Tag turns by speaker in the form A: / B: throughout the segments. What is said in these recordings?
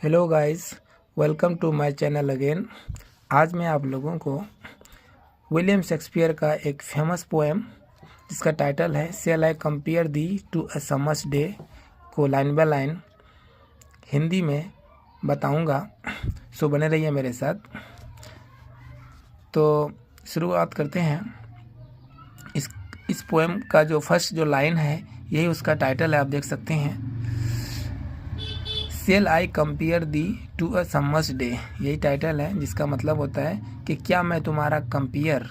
A: Hello guys, welcome to my channel again. आज मैं आप लोगों को विलियम शेक्सपियर का एक फेमस पोएम जिसका टाइटल है shall I compare thee to a summer's day को लाइन बाय लाइन हिंदी में बताऊंगा। सो बने रहिए मेरे साथ। तो शुरुआत करते हैं। इस पोएम का जो फर्स्ट जो लाइन है यही उसका टाइटल है, आप देख सकते हैं। Shall I compare thee to a summer's day, यही टाइटल है, जिसका मतलब होता है कि क्या मैं तुम्हारा कंपेयर।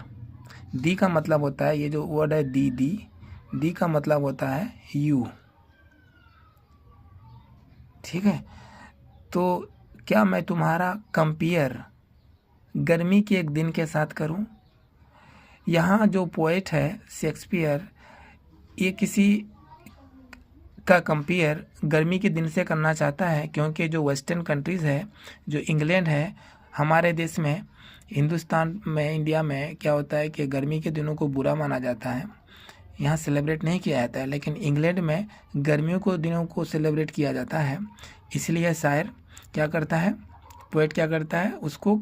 A: दी का मतलब होता है, ये जो वर्ड है दी का मतलब होता है यू। ठीक है, तो क्या मैं तुम्हारा कंपेयर गर्मी के एक दिन के साथ करूं। यहाँ जो पोएट है शेक्सपियर, ये किसी का कंपेयर गर्मी के दिन से करना चाहता है, क्योंकि जो वेस्टर्न कंट्रीज़ है, जो इंग्लैंड है, हमारे देश में, हिंदुस्तान में, इंडिया में क्या होता है कि गर्मी के दिनों को बुरा माना जाता है, यहाँ सेलिब्रेट नहीं किया जाता है। लेकिन इंग्लैंड में गर्मियों को दिनों को सेलिब्रेट किया जाता है। इसलिए शायर क्या करता है, पोएट क्या करता है, उसको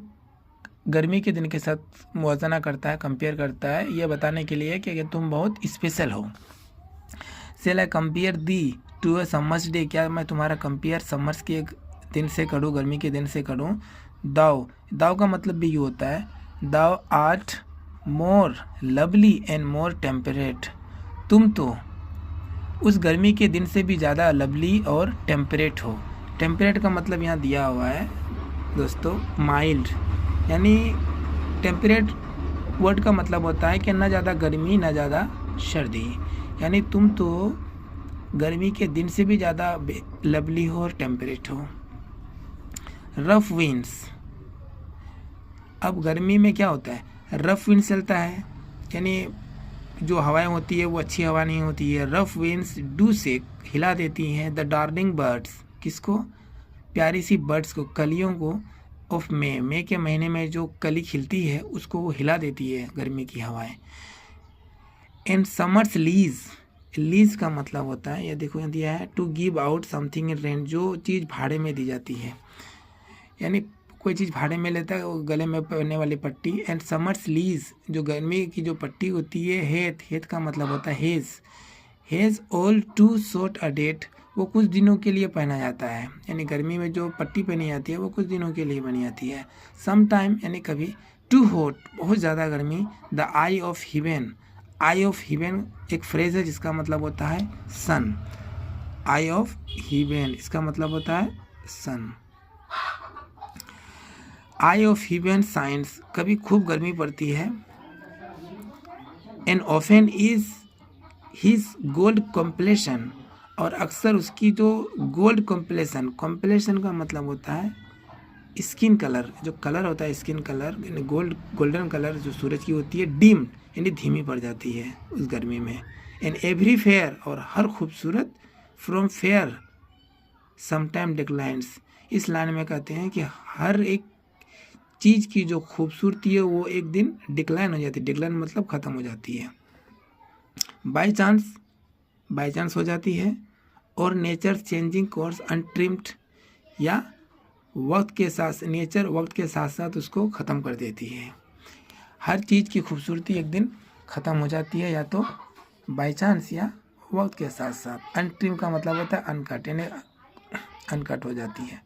A: गर्मी के दिन के साथ मुआवजा करता है, कंपेयर करता है, ये बताने के लिए कि तुम बहुत स्पेशल हो। Shall I compare thee to a summer's day, क्या मैं तुम्हारा कंपेयर समर्स के एक दिन से करूँ, गर्मी के दिन से करूँ। दाव का मतलब भी ये होता है, दाव art more lovely and more temperate, तुम तो उस गर्मी के दिन से भी ज़्यादा लवली और टेम्परेट हो। टेम्परेट का मतलब यहाँ दिया हुआ है दोस्तों माइल्ड, यानी टेम्परेट वर्ड का मतलब होता है कि ना ज़्यादा गर्मी ना ज़्यादा सर्दी, यानी तुम तो गर्मी के दिन से भी ज़्यादा लवली हो और टेम्परेट हो। रफ विंड्स, अब गर्मी में क्या होता है, रफ विंड चलता है, यानी जो हवाएं होती है वो अच्छी हवा नहीं होती है। रफ विंड्स डू से हिला देती हैं द डार्लिंग बर्ड्स, किसको, प्यारी सी बर्ड्स को, कलियों को, ऑफ मे के महीने में जो कली खिलती है उसको वो हिला देती है गर्मी की हवाएं। एंड समर्स लीज का मतलब होता है, ये देखो यहाँ दिया है, to give out something in rent, जो चीज़ भाड़े में दी जाती है, यानी कोई चीज़ भाड़े में लेता है, वो गले में पहनने वाली पट्टी। एंड समर्स लीज, जो गर्मी की जो पट्टी होती है। हेथ का मतलब होता है hath all too short a date, वो कुछ दिनों के लिए पहना जाता है, यानी गर्मी में जो पट्टी पहनी जाती है वो कुछ दिनों के लिए बनी जाती है। सम टाइम यानी कभी। टू हॉट, बहुत ज़्यादा गर्मी। The eye of heaven, eye of heaven एक फ्रेज है जिसका मतलब होता है सन। आई ऑफ हिवेन इसका मतलब होता है सन। आई ऑफ हिवेन साइंस, कभी खूब गर्मी पड़ती है। And often is his gold complexion, और अक्सर उसकी जो गोल्ड कॉम्प्लेशन का मतलब होता है स्किन कलर, जो कलर होता है स्किन कलर, यानी गोल्डन कलर जो सूरज की होती है, डिम यानी धीमी पड़ जाती है उस गर्मी में। एंड एवरी फेयर, और हर खूबसूरत, फ्रॉम फेयर समटाइम डिक्लाइंस, इस लाइन में कहते हैं कि हर एक चीज़ की जो खूबसूरती है वो एक दिन डिक्लाइन हो जाती है। डिक्लाइन मतलब ख़त्म हो जाती है, बाई चांस हो जाती है। और नेचर चेंजिंग कोर्स अनट्रिम्ड, या वक्त के साथ नेचर वक्त के साथ साथ उसको ख़त्म कर देती है। हर चीज़ की खूबसूरती एक दिन ख़त्म हो जाती है, या तो बाई चांस या वक्त के साथ साथ। अनट्रिम का मतलब होता है अनकट, यानी अनकट हो जाती है।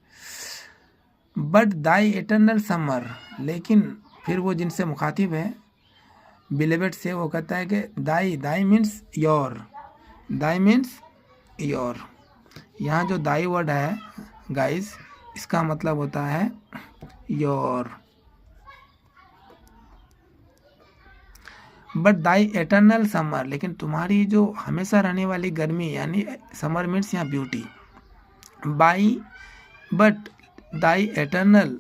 A: बट दाई एटर्नल समर, लेकिन फिर वो जिनसे मुखातिब है बिलेवेट से, वो कहता है कि thy means your, thy means your. यहाँ जो दाई वर्ड है गाइस, इसका मतलब होता है your. But thy eternal summer, लेकिन तुम्हारी जो हमेशा रहने वाली गर्मी, यानी समर मीन्स यहाँ beauty. By but thy eternal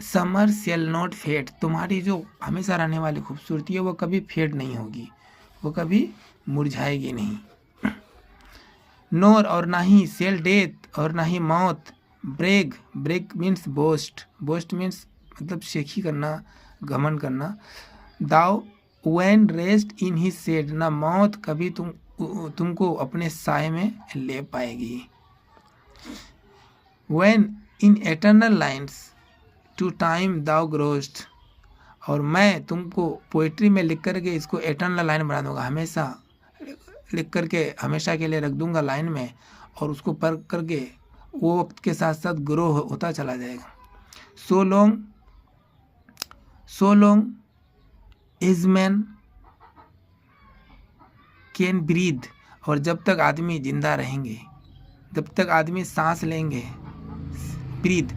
A: summer shall not fade, तुम्हारी जो हमेशा रहने वाली खूबसूरती है वो कभी फेड नहीं होगी, वो कभी मुरझाएगी नहीं। नोर, और ना ही, शेल डेथ, और ना ही मौत। ब्रेग मीन्स बोस्ट मीन्स मतलब शेखी करना, घमंड करना। Thou when rest in his shade, ना मौत कभी तुमको अपने साए में ले पाएगी। When in eternal lines to time thou grow'st, और मैं तुमको पोइट्री में लिख करके इसको एटर्नल लाइन बना दूंगा, हमेशा लिख करके हमेशा के लिए रख दूंगा लाइन में, और उसको पढ़ करके वो वक्त के साथ साथ ग्रो होता चला जाएगा। So long as man can breathe, और जब तक आदमी जिंदा रहेंगे, जब तक आदमी सांस लेंगे, ब्रीथ,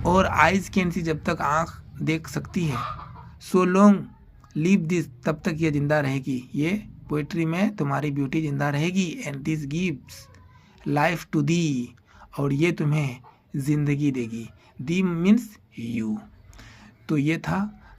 A: और आइज कैन सी, जब तक आँख देख सकती है, सो लॉन्ग लिव दिस, तब तक ये जिंदा रहेगी, ये पोइट्री में तुम्हारी ब्यूटी जिंदा रहेगी। And this gives life to thee, और ये तुम्हें जिंदगी देगी। Thee means you. तो ये था